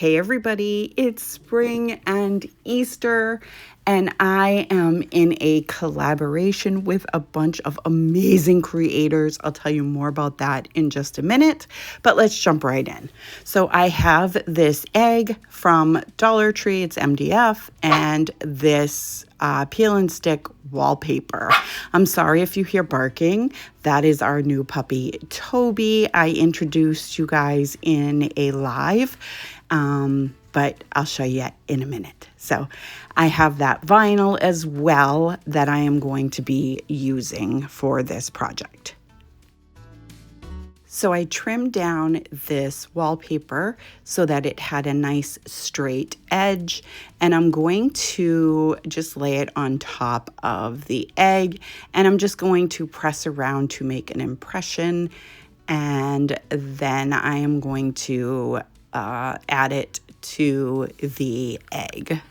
Hey everybody, it's spring and Easter, and I am in a collaboration with a bunch of amazing creators. I'll tell you more about that in just a minute, but let's jump right in. So I have this egg from Dollar Tree, it's MDF, and this peel and stick wallpaper. I'm sorry if you hear barking. That is our new puppy, Toby. I introduced you guys in a live, but I'll show you in a minute. So I have that vinyl as well that I am going to be using for this project. So I trimmed down this wallpaper so that it had a nice straight edge, and I'm going to just lay it on top of the egg, and I'm just going to press around to make an impression, and then I am going to add it to the egg.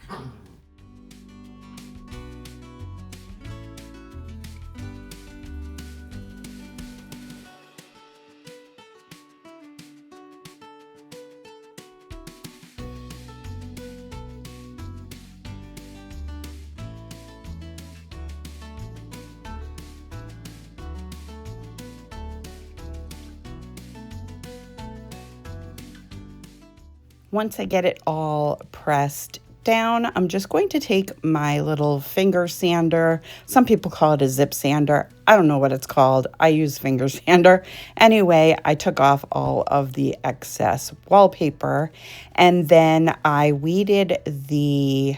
Once I get it all pressed down, I'm just going to take my little finger sander. Some people call it a zip sander. I don't know what it's called. I use finger sander. Anyway, I took off all of the excess wallpaper, and then I weeded the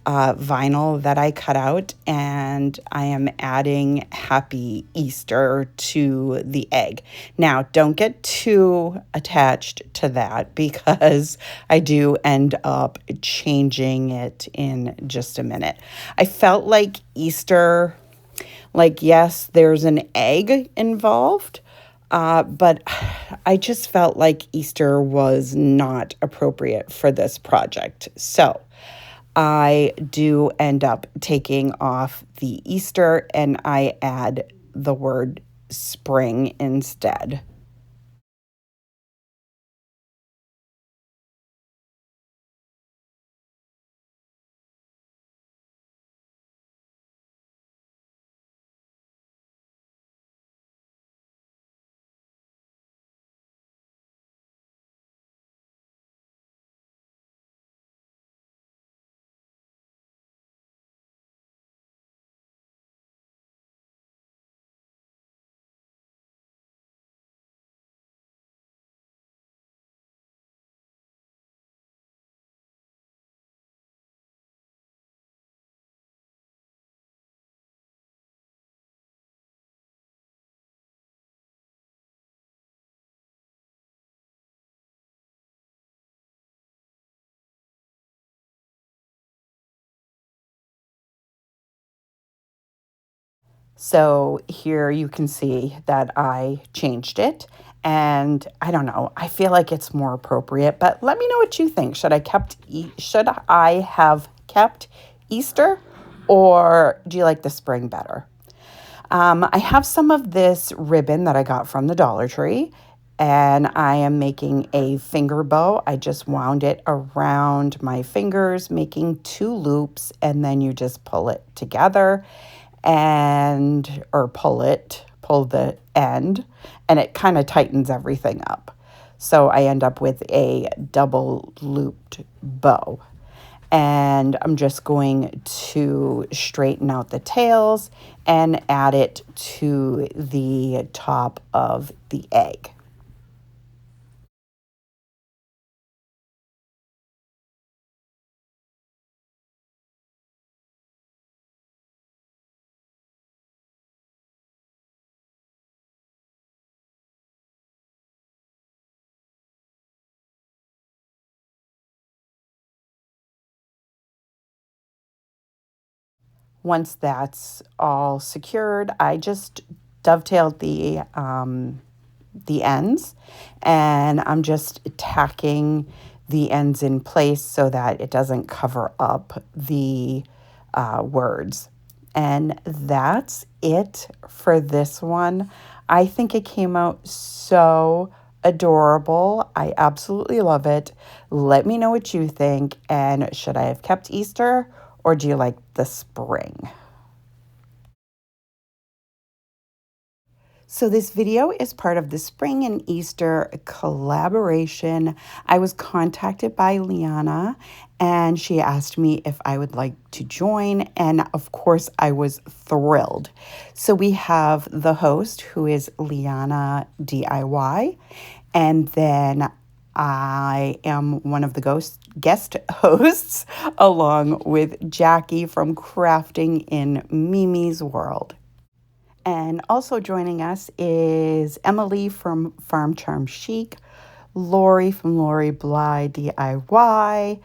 vinyl that I cut out, and I am adding Happy Easter to the egg. Now, don't get too attached to that because I do end up changing it in just a minute. I felt like Easter, like, yes, there's an egg involved, but I just felt like Easter was not appropriate for this project. So I do end up taking off the Easter and I add the word spring instead. So here you can see that I changed it, and I don't know, I feel like it's more appropriate, but let me know what you think. Should I have kept Easter, or do you like the spring better? I have some of this ribbon that I got from the Dollar Tree, and I am making a finger bow. I just wound it around my fingers, making 2 loops, and then you just pull it together or pull the end, and it kind of tightens everything up. So I end up with a double looped bow. And I'm just going to straighten out the tails and add it to the top of the egg. Once that's all secured, I just dovetailed the ends, and I'm just tacking the ends in place so that it doesn't cover up the words. And that's it for this one. I think it came out so adorable. I absolutely love it. Let me know what you think. And should I have kept Easter or do you like the spring? So this video is part of the Spring and Easter collaboration. I was contacted by Liyana and she asked me if I would like to join. And of course, I was thrilled. So we have the host, who is Liyana DIY. And then I am one of the guest hosts along with Jackie from Crafting in Mimi's World. And also joining us is Emily from Farm Charm Chic, Lori from Lori Bly DIY,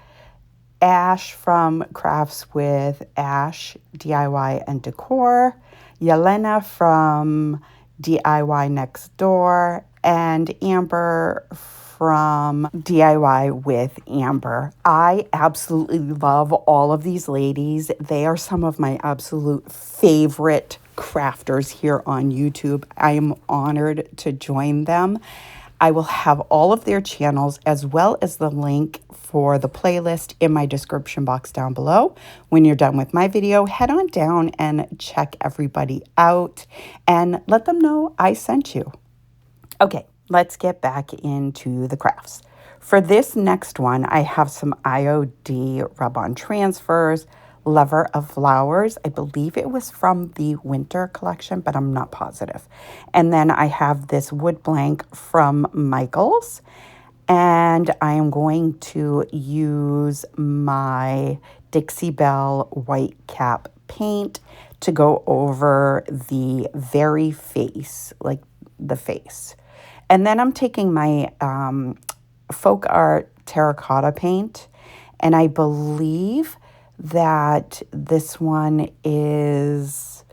Ash from Crafts with Ash DIY and Decor, Yelena from DIY Next Door, and Amber from DIY with Amber. I absolutely love all of these ladies. They are some of my absolute favorite crafters here on YouTube. I am honored to join them. I will have all of their channels as well as the link for the playlist in my description box down below. When you're done with my video, head on down and check everybody out and let them know I sent you. Okay, let's get back into the crafts. For this next one, I have some IOD rub-on transfers, Lover of Flowers. I believe it was from the winter collection, but I'm not positive. And then I have this wood blank from Michaels. And I am going to use my Dixie Belle white cap paint to go over the very face, like the face. And then I'm taking my folk art terracotta paint, and I believe that this one is,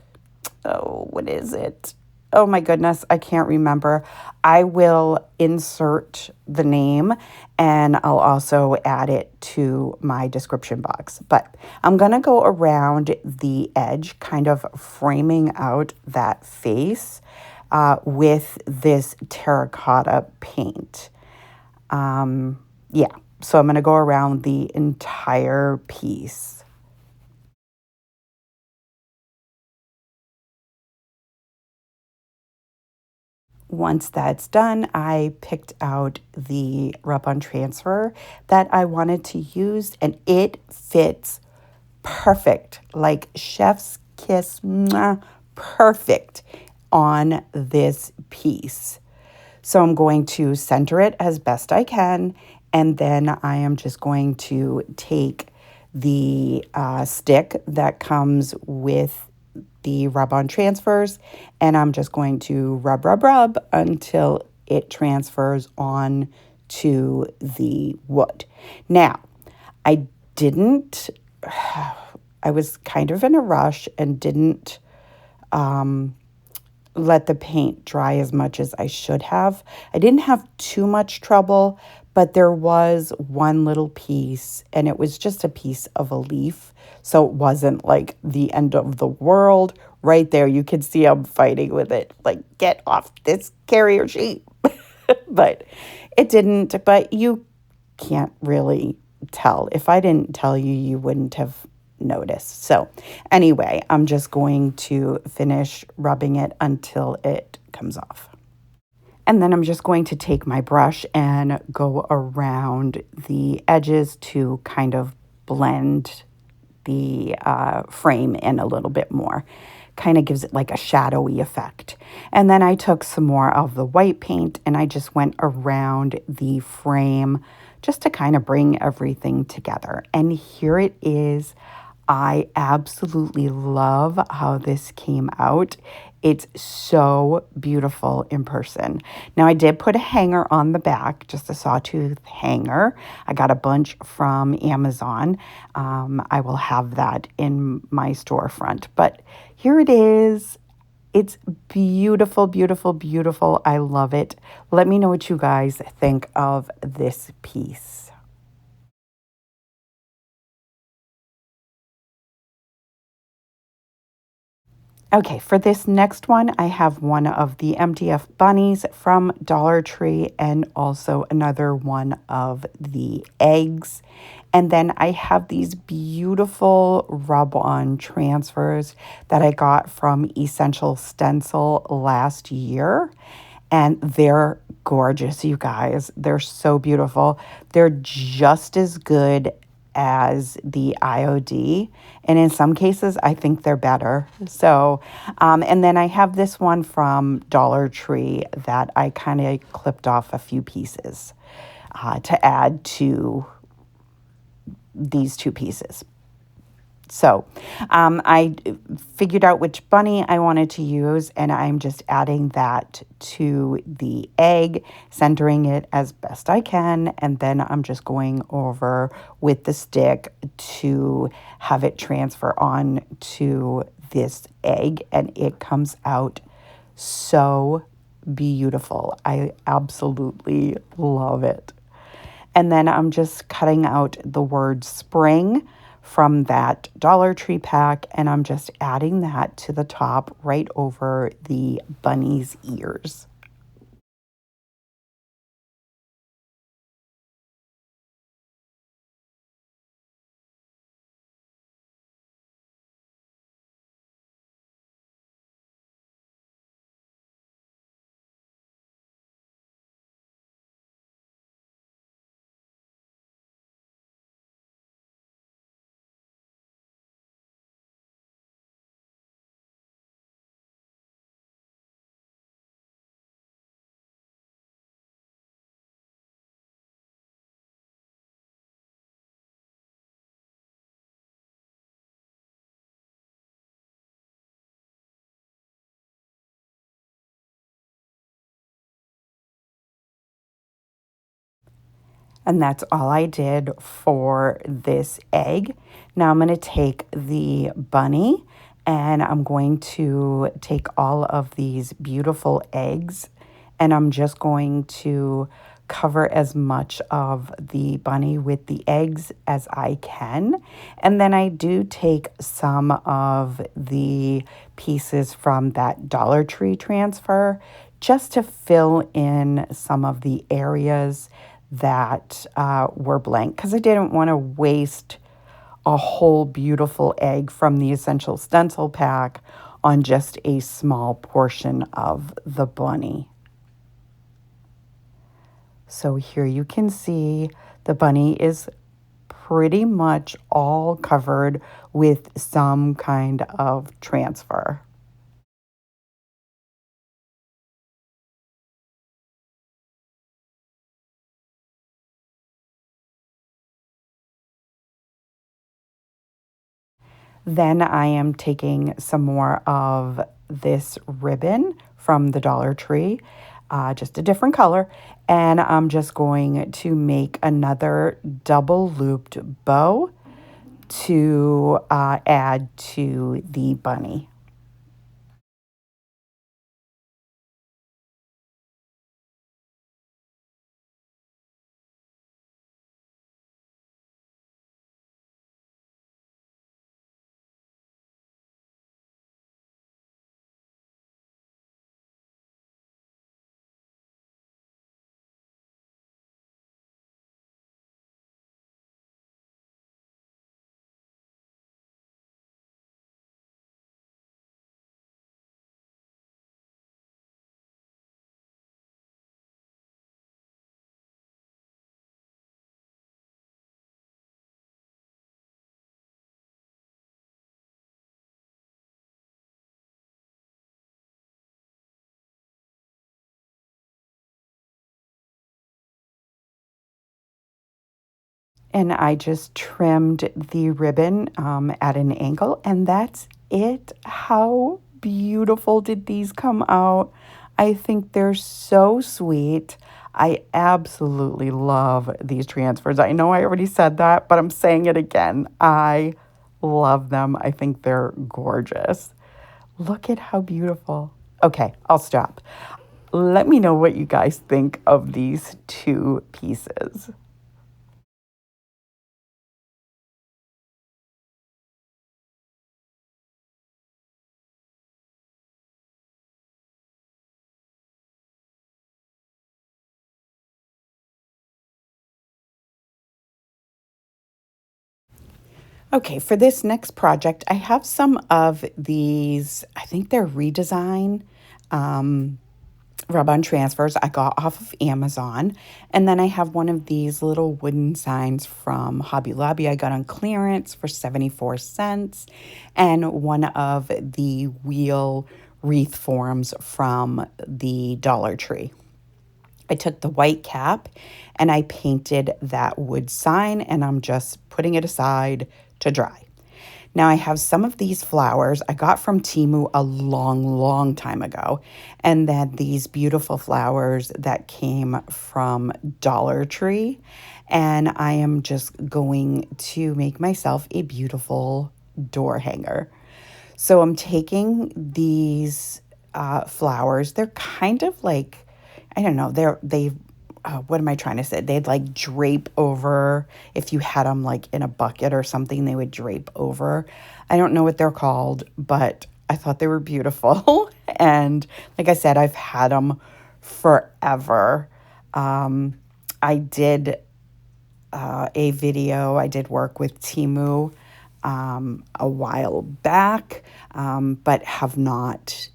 oh, what is it? Oh my goodness, I can't remember. I will insert the name and I'll also add it to my description box. But I'm going to go around the edge, kind of framing out that face with this terracotta paint. Yeah, so I'm going to go around the entire piece. Once that's done, I picked out the rub-on transfer that I wanted to use, and it fits perfect, like chef's kiss, mwah, perfect on this piece. So I'm going to center it as best I can, and then I am just going to take the stick that comes with the rub-on transfers, and I'm just going to rub until it transfers on to the wood. Now, I didn't, I was kind of in a rush and didn't let the paint dry as much as I should have. I didn't have too much trouble, but there was one little piece, and it was just a piece of a leaf. So it wasn't like the end of the world. Right there, you can see I'm fighting with it. Like, get off this carrier sheet. But it didn't. But you can't really tell. If I didn't tell you, you wouldn't have noticed. So anyway, I'm just going to finish rubbing it until it comes off. And then I'm just going to take my brush and go around the edges to kind of blend the frame in a little bit more. Kind of gives it like a shadowy effect. And then I took some more of the white paint and I just went around the frame just to kind of bring everything together. And here it is. I absolutely love how this came out. It's so beautiful in person. Now, I did put a hanger on the back, just a sawtooth hanger. I got a bunch from Amazon. I will have that in my storefront. But here it is. It's beautiful, beautiful, beautiful. I love it. Let me know what you guys think of this piece. Okay, for this next one, I have one of the MDF bunnies from Dollar Tree and also another one of the eggs. And then I have these beautiful rub-on transfers that I got from Essential Stencil last year. And they're gorgeous, you guys. They're so beautiful. They're just as good as the IOD. And in some cases, I think they're better. So, and then I have this one from Dollar Tree that I kind of clipped off a few pieces to add to these two pieces. So I figured out which bunny I wanted to use, and I'm just adding that to the egg, centering it as best I can, and then I'm just going over with the stick to have it transfer on to this egg, and it comes out so beautiful. I absolutely love it. And then I'm just cutting out the word spring from that Dollar Tree pack, and I'm just adding that to the top right over the bunny's ears. And that's all I did for this egg. Now I'm going to take the bunny and I'm going to take all of these beautiful eggs and I'm just going to cover as much of the bunny with the eggs as I can. And then I do take some of the pieces from that Dollar Tree transfer just to fill in some of the areas that were blank because I didn't want to waste a whole beautiful egg from the Essential Stencil pack on just a small portion of the bunny. So here you can see the bunny is pretty much all covered with some kind of transfer. Then I am taking some more of this ribbon from the Dollar Tree, just a different color, and I'm just going to make another double looped bow to add to the bunny. And I just trimmed the ribbon at an angle, and that's it. How beautiful did these come out? I think they're so sweet. I absolutely love these transfers. I know I already said that, but I'm saying it again. I love them. I think they're gorgeous. Look at how beautiful. Okay, I'll stop. Let me know what you guys think of these two pieces. Okay, for this next project, I have some of these, I think they're redesign rub-on transfers I got off of Amazon. And then I have one of these little wooden signs from Hobby Lobby I got on clearance for 74 cents. And one of the wheel wreath forms from the Dollar Tree. I took the white cap and I painted that wood sign, and I'm just putting it aside to dry. Now I have some of these flowers I got from TEMU a long, long time ago, and then these beautiful flowers that came from Dollar Tree, and I am just going to make myself a beautiful door hanger. So I'm taking these flowers. They're kind of like, I don't know, what am I trying to say? They'd like drape over, if you had them like in a bucket or something, they would drape over. I don't know what they're called, but I thought they were beautiful. And like I said, I've had them forever. I did a video, I did work with TEMU a while back, but have not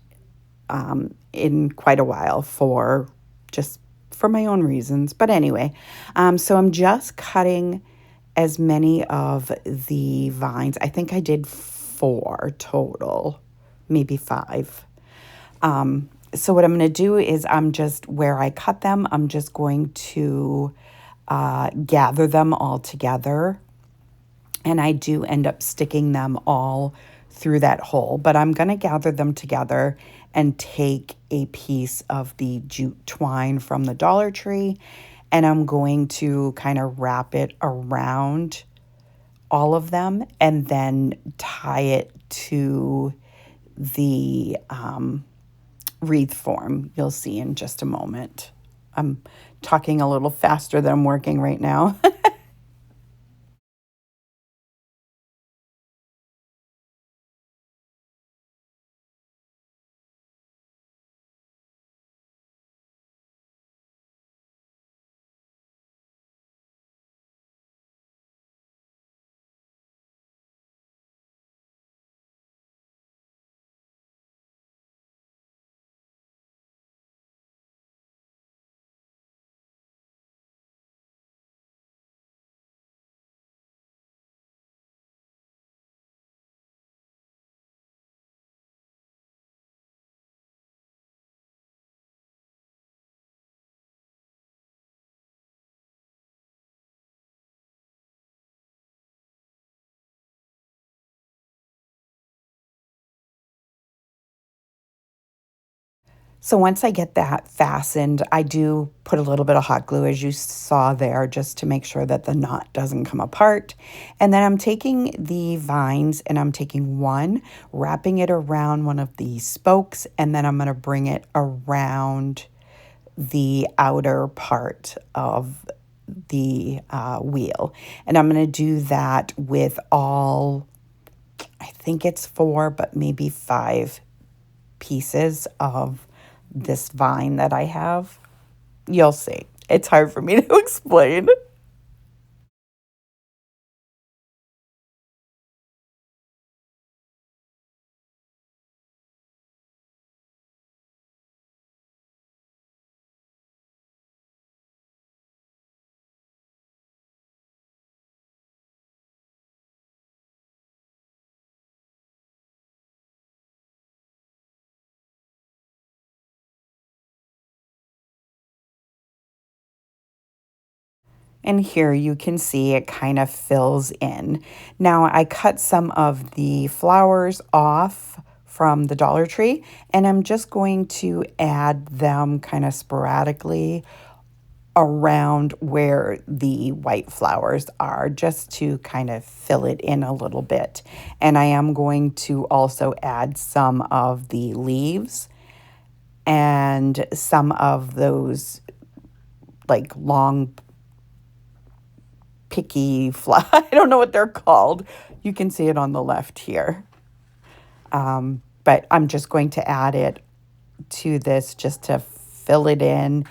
in quite a while for my own reasons. But anyway, so I'm just cutting as many of the vines. I think I did 4 total, maybe 5. So what I'm going to do is where I cut them, I'm just going to gather them all together. And I do end up sticking them all through that hole, but I'm going to gather them together and take a piece of the jute twine from the Dollar Tree, and I'm going to kind of wrap it around all of them and then tie it to the wreath form. You'll see in just a moment. I'm talking a little faster than I'm working right now. So once I get that fastened, I do put a little bit of hot glue, as you saw there, just to make sure that the knot doesn't come apart. And then I'm taking the vines and I'm taking one, wrapping it around one of the spokes, and then I'm going to bring it around the outer part of the wheel. And I'm going to do that with all, I think it's 4, but maybe 5 pieces of this vine that I have. You'll see. It's hard for me to explain. And here you can see it kind of fills in. Now I cut some of the flowers off from the Dollar Tree, and I'm just going to add them kind of sporadically around where the white flowers are, just to kind of fill it in a little bit. And I am going to also add some of the leaves and some of those like long picky fly. I don't know what they're called. You can see it on the left here. But I'm just going to add it to this just to fill it in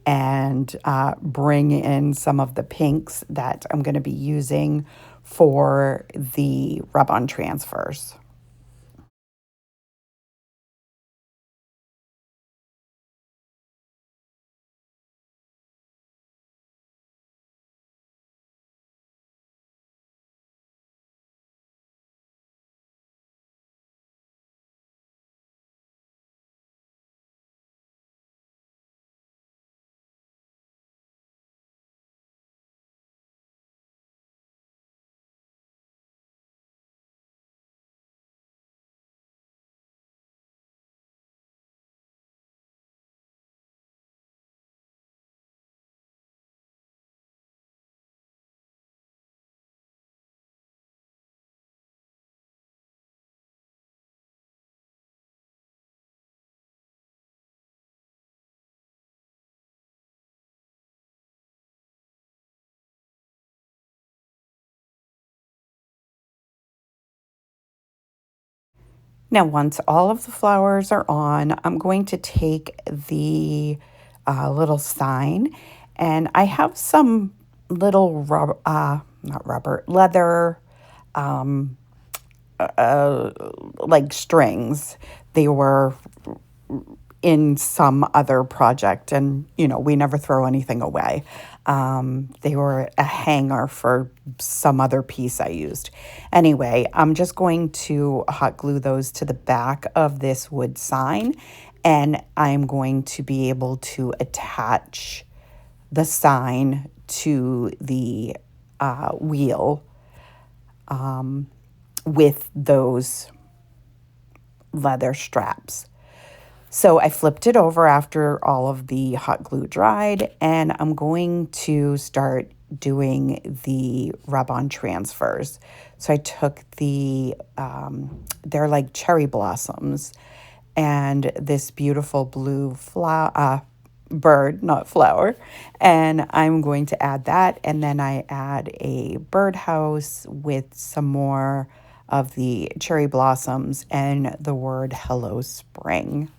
and bring in some of the pinks that I'm going to be using for the rub-on transfers. Now, once all of the flowers are on, I'm going to take the little sign, and I have some little rubber, not rubber, leather, like strings. They were in some other project, and we never throw anything away. They were a hanger for some other piece I used. Anyway, I'm just going to hot glue those to the back of this wood sign, and I'm going to be able to attach the sign to the wheel with those leather straps. So I flipped it over after all of the hot glue dried, and I'm going to start doing the rub-on transfers. So I took they're like cherry blossoms, and this beautiful blue flower, bird, not flower, and I'm going to add that, and then I add a birdhouse with some more of the cherry blossoms and the word hello spring.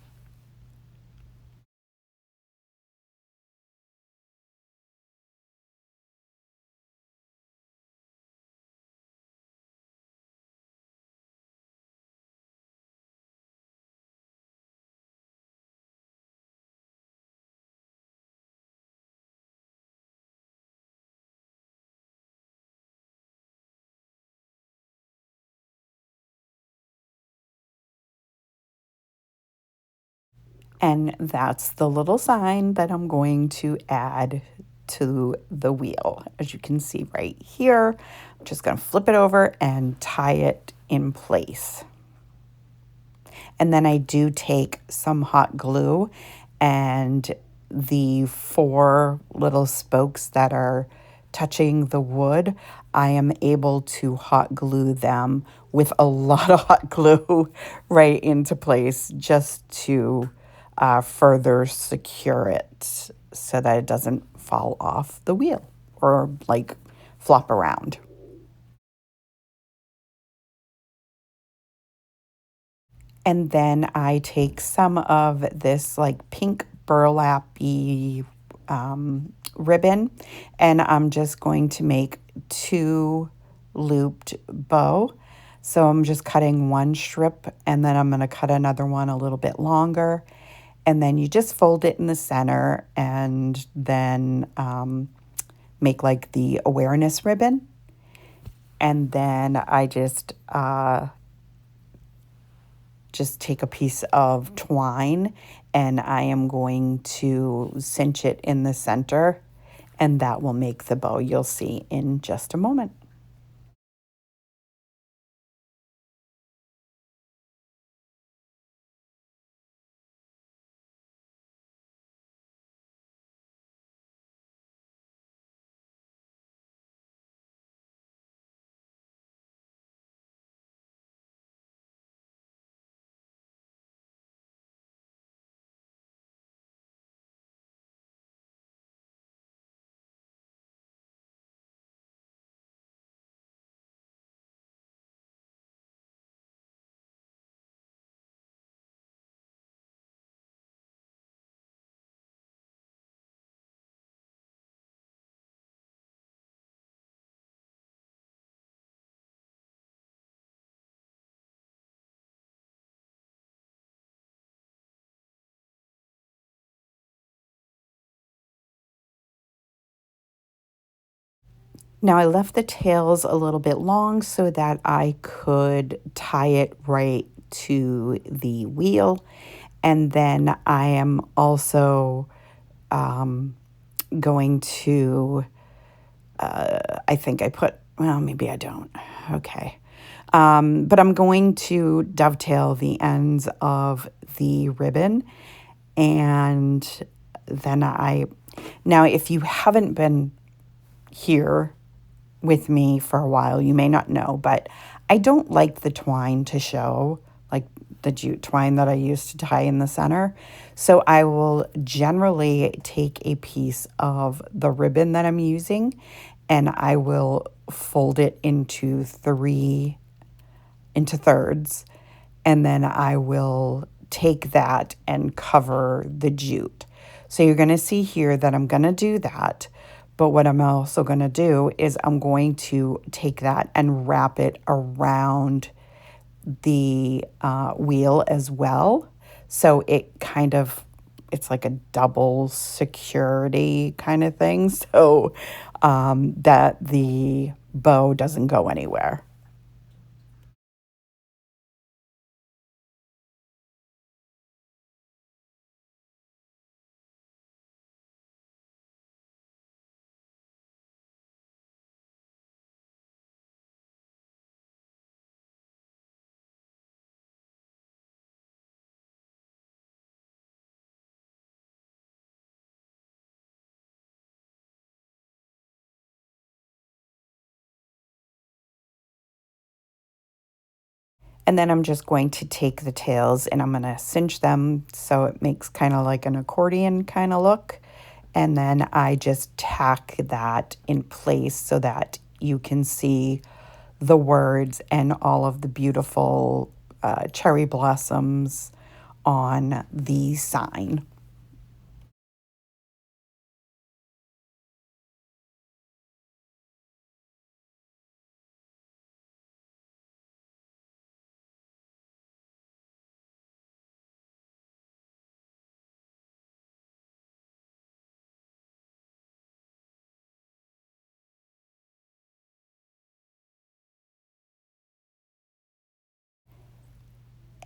And that's the little sign that I'm going to add to the wheel. As you can see right here, I'm just going to flip it over and tie it in place. And then I do take some hot glue, and the 4 little spokes that are touching the wood, I am able to hot glue them with a lot of hot glue right into place, just to further secure it so that it doesn't fall off the wheel or like flop around. And then I take some of this like pink burlappy ribbon, and I'm just going to make 2 looped bow. So I'm just cutting 1 strip, and then I'm going to cut another one a little bit longer. And then you just fold it in the center, and then make like the awareness ribbon. And then I just take a piece of twine, and I am going to cinch it in the center, and that will make the bow. You'll see in just a moment. Now I left the tails a little bit long so that I could tie it right to the wheel. And then I am also going to, I think I put, well, maybe I don't. Okay. But I'm going to dovetail the ends of the ribbon. And then now if you haven't been here with me for a while, you may not know, but I don't like the twine to show, like the jute twine that I used to tie in the center. So I will generally take a piece of the ribbon that I'm using and I will fold it into thirds, and then I will take that and cover the jute. So you're going to see here that I'm going to do that. But what I'm also going to do is I'm going to take that and wrap it around the wheel as well. So it's like a double security kind of thing. So that the bow doesn't go anywhere. And then I'm just going to take the tails and I'm going to cinch them so it makes kind of like an accordion kind of look. And then I just tack that in place so that you can see the words and all of the beautiful cherry blossoms on the sign.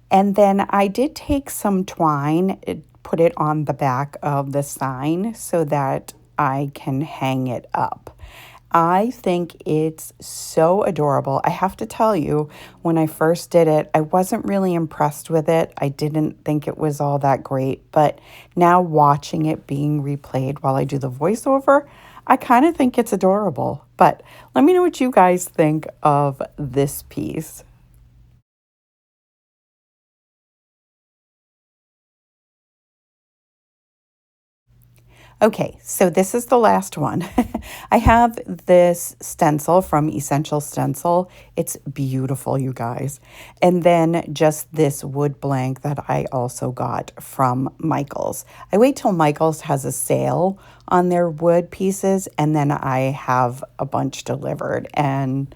And then I did take some twine, put it on the back of the sign so that I can hang it up. I think it's so adorable. I have to tell you, when I first did it, I wasn't really impressed with it. I didn't think it was all that great, but now watching it being replayed while I do the voiceover, I kind of think it's adorable. But let me know what you guys think of this piece. Okay, so this is the last one. I have this stencil from Essential Stencil. It's beautiful, you guys. And then just this wood blank that I also got from Michaels. I wait till Michaels has a sale on their wood pieces, and then I have a bunch delivered, and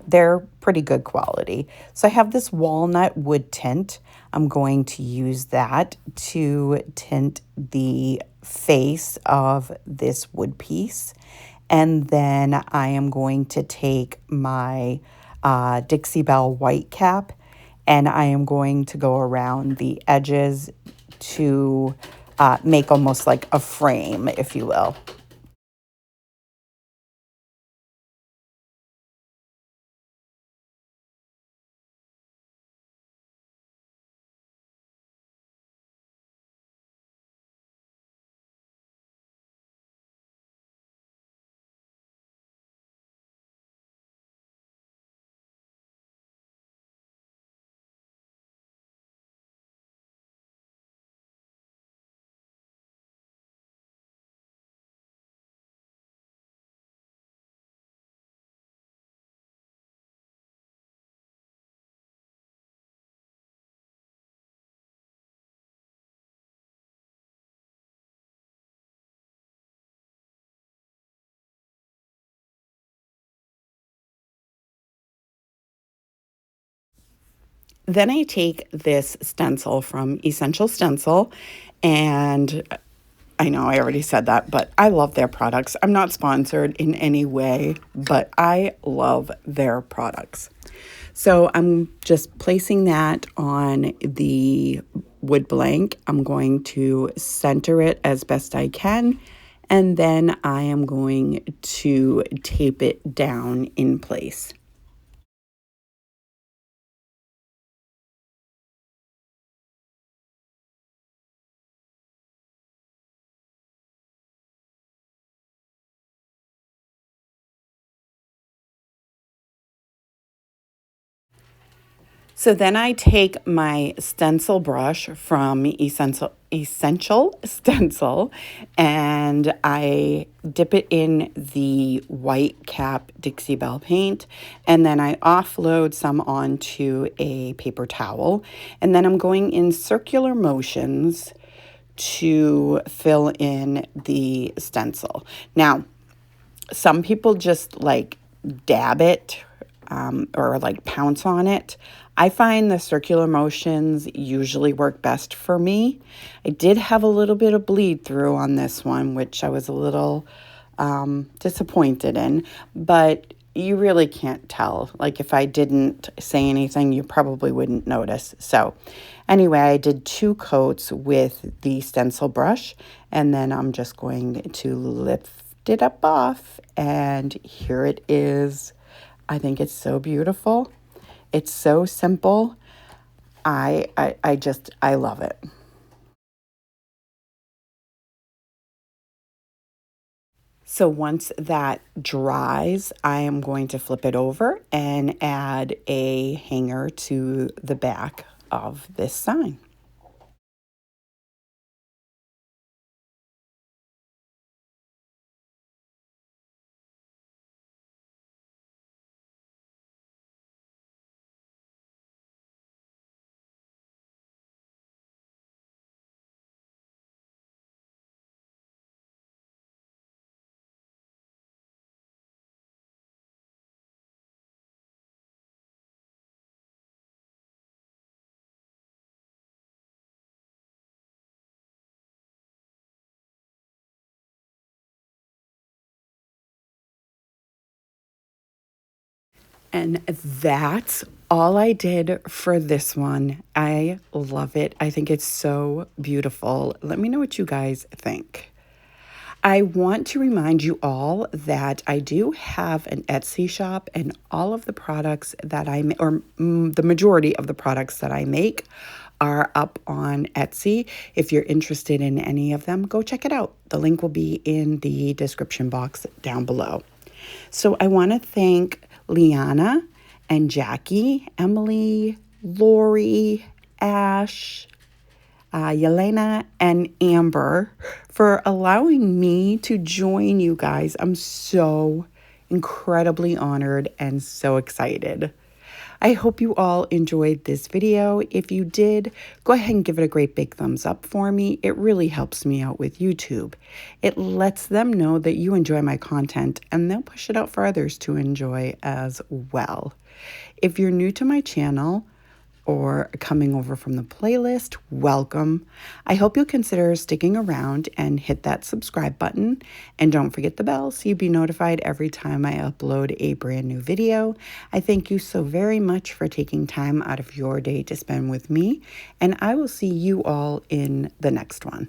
they're pretty good quality. So I have this walnut wood tint. I'm going to use that to tint the face of this wood piece. And then I am going to take my Dixie Belle white cap and I am going to go around the edges to make almost like a frame, if you will. Then I take this stencil from Essential Stencil and I know I already said that, but I love their products. I'm not sponsored in any way, but I love their products. So I'm just placing that on the wood blank. I'm going to center it as best I can, and then I am going to tape it down in place. So then I take my stencil brush from Essential Stencil, and I dip it in the white cap Dixie Belle paint, and then I offload some onto a paper towel, and then I'm going in circular motions to fill in the stencil. Now, some people just like dab it or like pounce on it. I find the circular motions usually work best for me. I did have a little bit of bleed through on this one, which I was a little disappointed in, but you really can't tell. Like if I didn't say anything, you probably wouldn't notice. So anyway, I did 2 coats with the stencil brush, and then I'm just going to lift it up off, and here it is. I think it's so beautiful. It's so simple. I love it. So once that dries, I am going to flip it over and add a hanger to the back of this sign. And that's all I did for this one. I love it. I think it's so beautiful. Let me know what you guys think. I want to remind you all that I do have an Etsy shop, and all of the products that the majority of the products that I make are up on Etsy. If you're interested in any of them, go check it out. The link will be in the description box down below. So I want to thank Liyana and Jackie, Emily, Lori, Ash, Yelena, and Amber for allowing me to join you guys. I'm so incredibly honored and so excited. I hope you all enjoyed this video. If you did, go ahead and give it a great big thumbs up for me. It really helps me out with YouTube. It lets them know that you enjoy my content, and they'll push it out for others to enjoy as well. If you're new to my channel or coming over from the playlist, welcome. I hope you'll consider sticking around and hit that subscribe button. And don't forget the bell so you'll be notified every time I upload a brand new video. I thank you so very much for taking time out of your day to spend with me, and I will see you all in the next one.